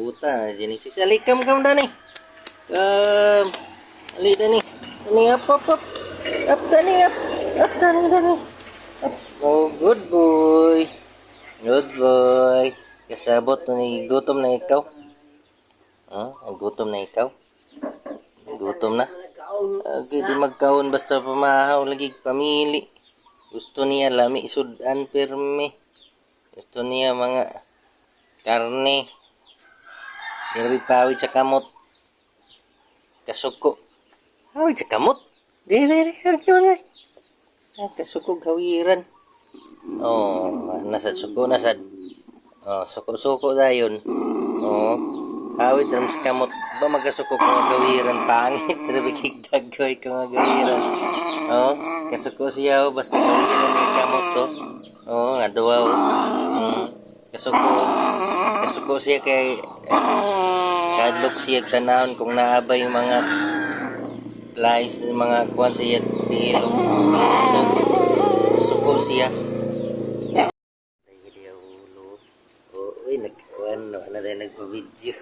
buta Genesis. Ali, kam dani. Ali dani. Dani up. Up dani up. Up dani. Up. Oh, good boy. Good boy. Kasabot ni gutom na ikaw. Gutom na ikaw. Gutom na. Di magkaon basta pamahaw lagi pamili. Gusto niya lami sudan perme. Gusto niya mga karne. Dili pawid sa kamot. Kasuko. Pawid sa kamot. Dili. Kasuko gawiran. Nasa suko nasad. Suko dayon. Awit ram sa kamot. Ba magkasuko ko nga gawiran pangit. Rabikig dagoy ko nga gawiran. Kasuko siya basta gawiran ng kamot to. Nga dawaw. Kasuko siya kay kadlok siya tanawon kung naabay yung mga lies ng mga kuwan siya tilong. Kasuko siya. Uy, nagpa-video.